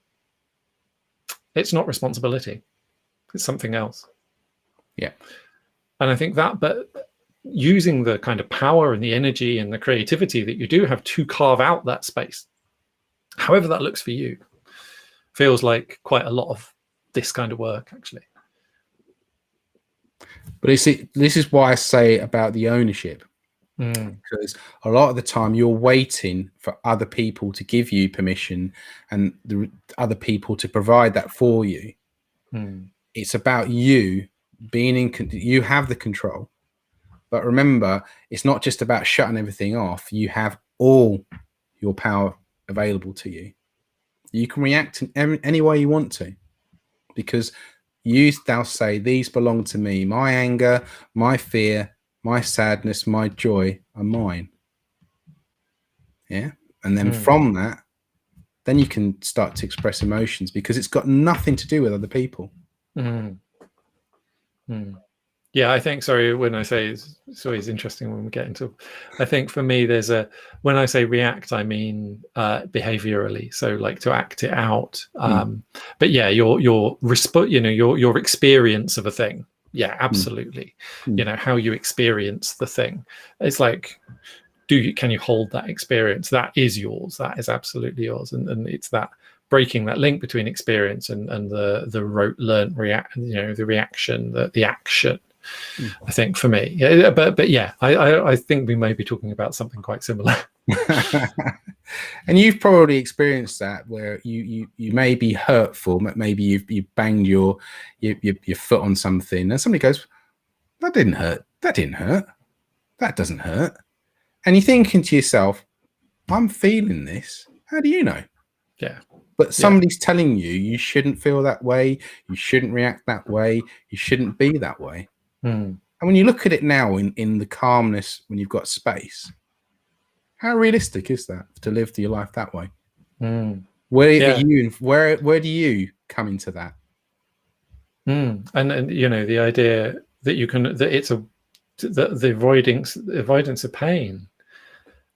it's not responsibility. It's something else. Yeah. And I think that, but using the kind of power and the energy and the creativity that you do have to carve out that space, however that looks for you, feels like quite a lot of this kind of work, actually. But this is why I say about the ownership. Because a lot of the time you're waiting for other people to give you permission and the other people to provide that for you. It's about you being you have the control. But remember, it's not just about shutting everything off. You have all your power available to you. You can react in any way you want to, because you now say, these belong to me. My anger, my fear, my sadness, my joy are mine. Yeah. And then from that, then you can start to express emotions, because it's got nothing to do with other people. Yeah, I think, sorry, when I say it's always interesting when we get into, I think for me, when I say react, I mean behaviorally, so like to act it out. But yeah, your experience of a thing. Yeah, absolutely. How you experience the thing. It's like, can you hold that experience? That is yours. That is absolutely yours. And it's that breaking that link between experience and the rote learned the reaction, the action. I think for me, yeah, but yeah, I think we may be talking about something quite similar. And you've probably experienced that, where you may be hurtful, maybe you've banged your foot on something, and somebody goes, "That didn't hurt. That didn't hurt. That doesn't hurt." And you're thinking to yourself, "I'm feeling this. How do you know?" Yeah. But somebody's telling you shouldn't feel that way. You shouldn't react that way. You shouldn't be that way. And when you look at it now in the calmness, when you've got space, how realistic is that to live your life that way? Where are you? Where do you come into that? And the idea that you can, that it's the avoidance of pain.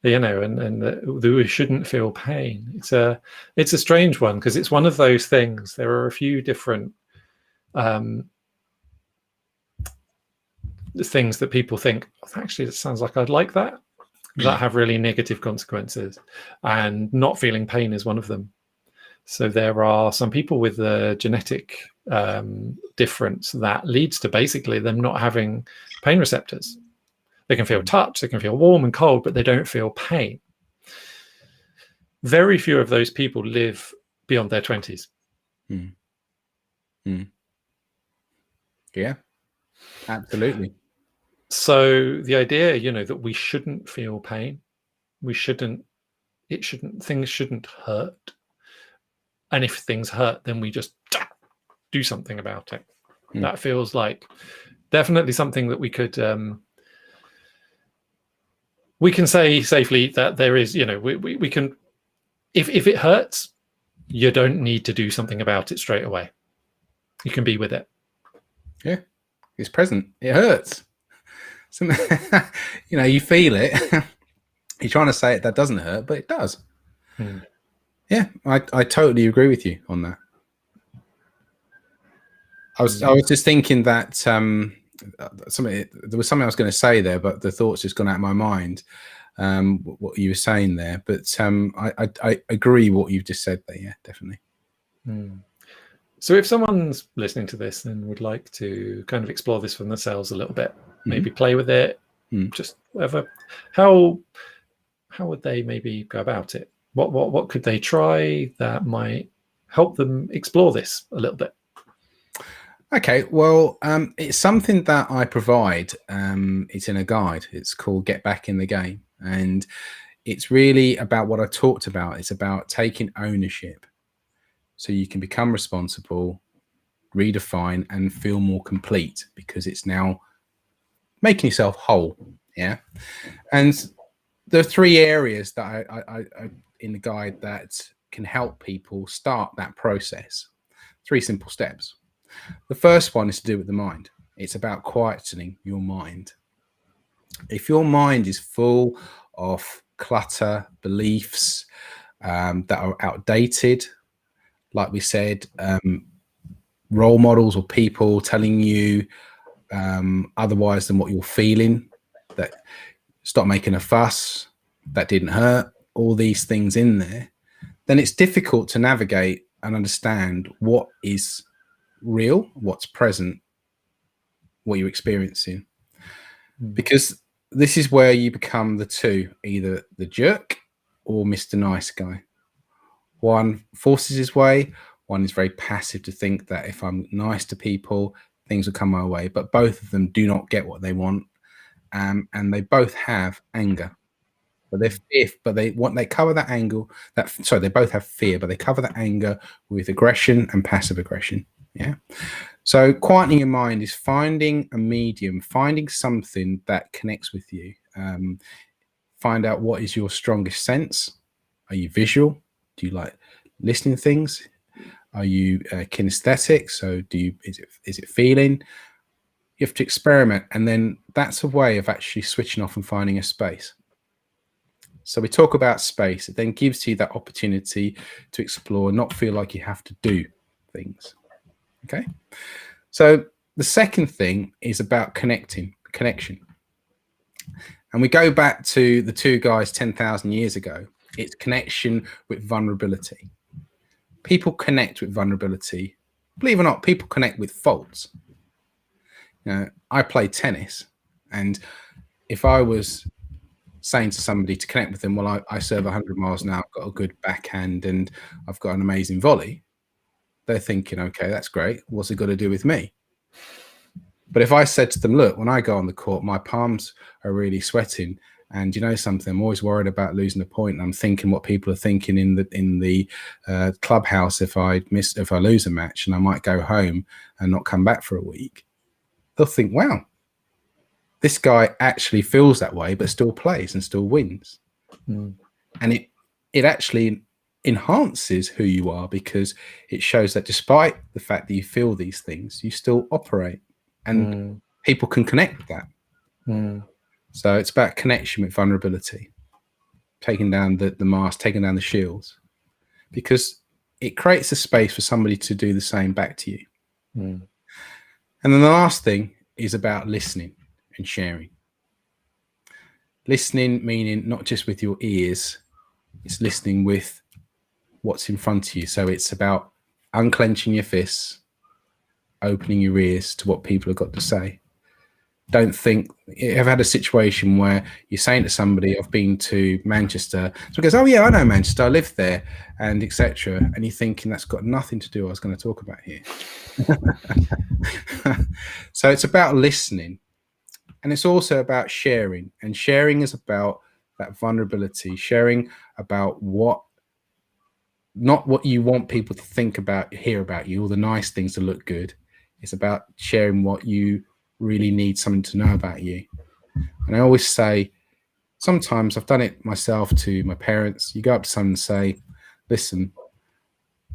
And that we shouldn't feel pain. It's a strange one, because it's one of those things. There are a few different things that people think, actually, it sounds like I'd like that have really negative consequences, and not feeling pain is one of them. So there are some people with a genetic difference that leads to basically them not having pain receptors. They can feel touch, they can feel warm and cold, but they don't feel pain. Very few of those people live beyond their 20s. Yeah, absolutely. So the idea, that we shouldn't feel pain, things shouldn't hurt. And if things hurt, then we just do something about it. That feels like definitely something that we could, we can say safely that there is, we can, if it hurts, you don't need to do something about it straight away. you can be with it. Yeah, it's present. It hurts. You feel it. You're trying to say it that doesn't hurt, but it does. Yeah, I totally agree with you on that. I was just thinking that there was something I was going to say there, but the thought's just gone out of my mind. What you were saying there, but I agree what you've just said there. Yeah, definitely. So if someone's listening to this and would like to kind of explore this for themselves a little bit, maybe play with it, just whatever, how would they maybe go about it? What could they try that might help them explore this a little bit? Okay, well, it's something that I provide. It's in a guide. It's called Get Back in the Game. And it's really about what I talked about. It's about taking ownership so you can become responsible, redefine, and feel more complete, because it's now making yourself whole. Yeah. And there are 3 areas that I in the guide that can help people start that process. 3 simple steps. The first one is to do with the mind. It's about quietening your mind. If your mind is full of clutter, beliefs that are outdated, like we said, role models or people telling you otherwise than what you're feeling, that stop making a fuss, that didn't hurt, all these things in there, then it's difficult to navigate and understand what is real, what's present, what you're experiencing. Because this is where you become the two, either the jerk or Mr. Nice Guy. One forces his way, one is very passive to think that if I'm nice to people, things will come my way. But both of them do not get what they want. And they both have anger. But they cover that angle. They both have fear, but they cover that anger with aggression and passive aggression. Yeah. So quietening your mind is finding a medium, finding something that connects with you. Find out what is your strongest sense. Are you visual? Do you like listening to things? Are you kinesthetic? So is it feeling? You have to experiment, and then that's a way of actually switching off and finding a space. So we talk about space. It then gives you that opportunity to explore, not feel like you have to do things. Okay. So the second thing is about connection. And we go back to the 2 guys 10,000 years ago. It's connection with vulnerability. People connect with vulnerability. Believe it or not, people connect with faults. I play tennis, and if I was saying to somebody to connect with them, well, I serve 100 miles an hour, I've got a good backhand, and I've got an amazing volley, they're thinking, okay, that's great. What's it got to do with me? But if I said to them, look, when I go on the court, my palms are really sweating, and you know something, I'm always worried about losing a point, and I'm thinking what people are thinking in the clubhouse if I lose a match, and I might go home and not come back for a week. They'll think, wow, this guy actually feels that way, but still plays and still wins. And it actually enhances who you are, because it shows that despite the fact that you feel these things, you still operate, and people can connect with that. So it's about connection with vulnerability, taking down the mask, taking down the shields, because it creates a space for somebody to do the same back to you. And then the last thing is about listening and sharing. Listening meaning not just with your ears, it's listening with what's in front of you. So it's about unclenching your fists, opening your ears to what people have got to say. Don't think, I've had a situation where you're saying to somebody, I've been to Manchester. So goes, oh yeah, I know Manchester, I live there, and etc. And you're thinking that's got nothing to do with what I was going to talk about here. So it's about listening, and it's also about sharing. And sharing is about that vulnerability, sharing about not what you want people to think about, hear about you, all the nice things that look good. It's about sharing what you really need someone to know about you. And I always say, sometimes I've done it myself to my parents. You go up to someone and say, listen,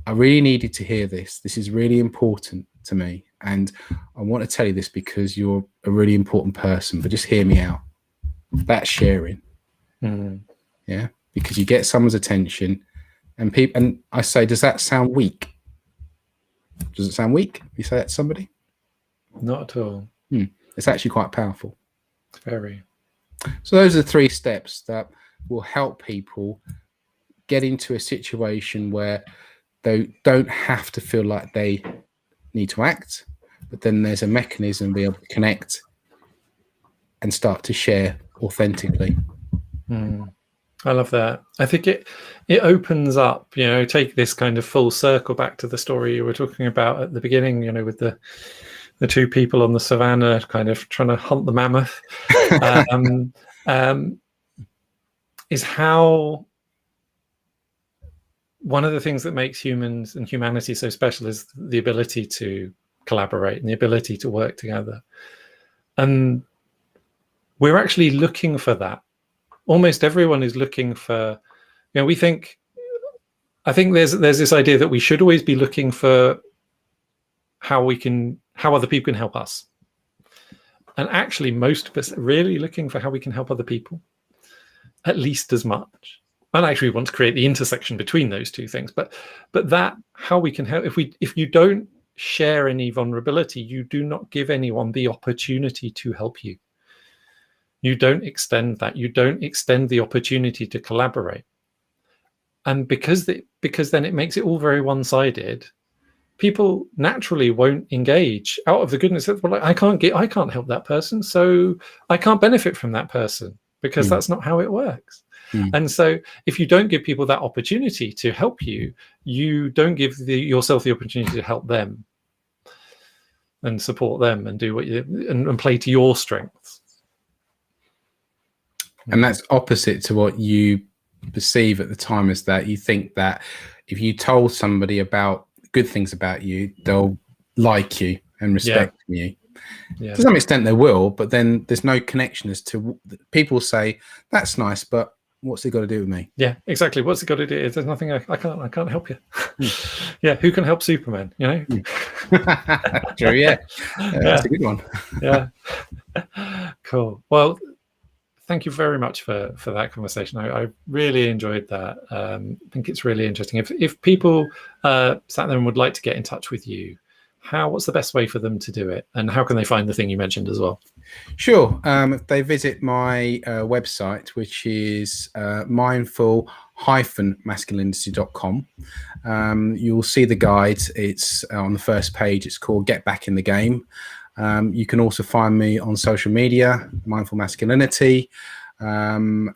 I really needed to hear this. This is really important. to me. And I want to tell you this because you're a really important person, but just hear me out. That's sharing. Yeah, because you get someone's attention, and people. And I say, does that sound weak? Does it sound weak? You say that to somebody? Not at all. It's actually quite powerful. Very. So those are the 3 steps that will help people get into a situation where they don't have to feel like they need to act, but then there's a mechanism to be able to connect and start to share authentically. I love that. I think it opens up, take this kind of full circle back to the story you were talking about at the beginning, with the 2 people on the savannah kind of trying to hunt the mammoth, is how one of the things that makes humans and humanity so special is the ability to collaborate and the ability to work together. And we're actually looking for that. Almost everyone is looking for, I think there's this idea that we should always be looking for how other people can help us. And actually most of us are really looking for how we can help other people at least as much. And actually we want to create the intersection between those 2 things. But that how we can help, if you don't share any vulnerability, you do not give anyone the opportunity to help you. You don't extend that. You don't extend the opportunity to collaborate. And because then it makes it all very one-sided, people naturally won't engage out of the goodness of, well, I can't help that person, so I can't benefit from that person, because that's not how it works. And so if you don't give people that opportunity to help you, you don't give yourself the opportunity to help them and support them and do and play to your strengths. And that's opposite to what you perceive at the time, is that you think that if you told somebody about good things about you, they'll like you and respect you. To some extent they will, but then there's no connection as to, people say, that's nice, but what's it got to do with me? Yeah, exactly. What's it got to do? There's nothing, I can't help you. Yeah, who can help Superman, True, yeah. That's a good one. Yeah. Cool. Well, thank you very much for that conversation. I really enjoyed that. I think it's really interesting. If people sat there and would like to get in touch with you, what's the best way for them to do it? And how can they find the thing you mentioned as well? Sure. If they visit my website, which is mindful-masculinity.com, you'll see the guide. It's on the first page. It's called Get Back in the Game. You can also find me on social media, Mindful Masculinity. And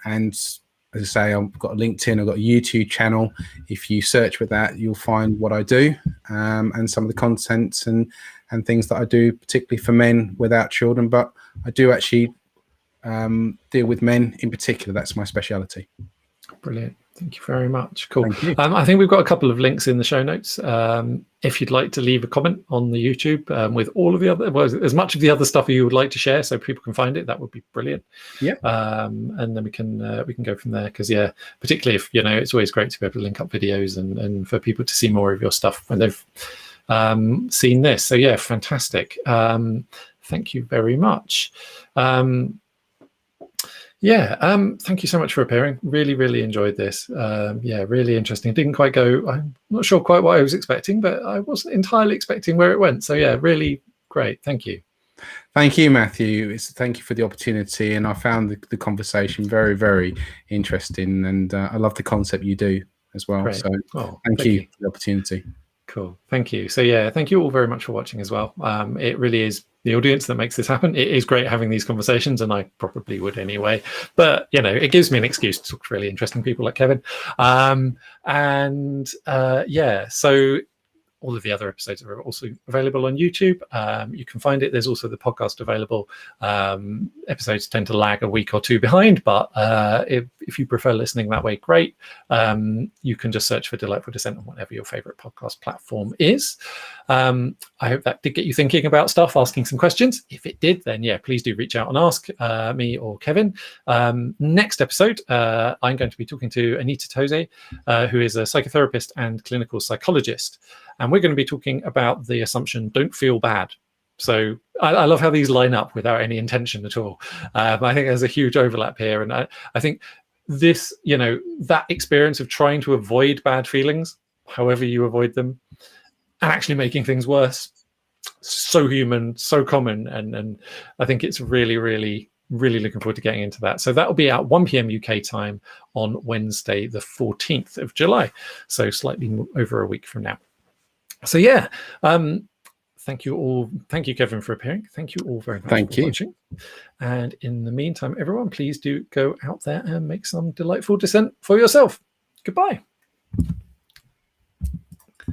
as I say, I've got a LinkedIn, I've got a YouTube channel. If you search with that, you'll find what I do, and some of the content and things that I do, particularly for men without children. But I do actually deal with men in particular. That's my speciality. Brilliant. Thank you very much. Cool. I think we've got a couple of links in the show notes. If you'd like to leave a comment on the YouTube with all of the other, as much of the other stuff you would like to share, so people can find it, that would be brilliant. Yeah. And then we can go from there. Because particularly if it's always great to be able to link up videos and for people to see more of your stuff when they've seen this. So yeah, fantastic. Thank you very much. Thank you so much for appearing. Really enjoyed this. Really interesting. It didn't quite go, I'm not sure quite what I was expecting, but I wasn't entirely expecting where it went. So yeah, really great. Thank you. Thank you, Matthew. Thank you for the opportunity. And I found the conversation very interesting. And I love the concept you do as well. Great. So thank you for the opportunity. Cool. Thank you. So yeah, thank you all very much for watching as well. It really is the audience that makes this happen. It is great having these conversations, and I probably would anyway, but it gives me an excuse to talk to really interesting people like Kevin. So all of the other episodes are also available on YouTube. You can find it. There's also the podcast available. Episodes tend to lag a week or two behind, but if you prefer listening that way, great. You can just search for Delightful Dissent on whatever your favorite podcast platform is. I hope that did get you thinking about stuff, asking some questions. If it did, then please do reach out and ask me or Kevin. Next episode, I'm going to be talking to Anita Toze, who is a psychotherapist and clinical psychologist. And we're going to be talking about the assumption, don't feel bad. So I love how these line up without any intention at all. I think there's a huge overlap here. And I think this, that experience of trying to avoid bad feelings, however you avoid them, and actually making things worse, so human, so common. And I think it's really, really, really looking forward to getting into that. So that will be at 1 p.m. UK time on Wednesday, the 14th of July. So slightly over a week from now. So yeah, thank you all. Thank you, Kevin, for appearing. Thank you all very much for watching. And in the meantime, everyone, please do go out there and make some delightful dissent for yourself. Goodbye.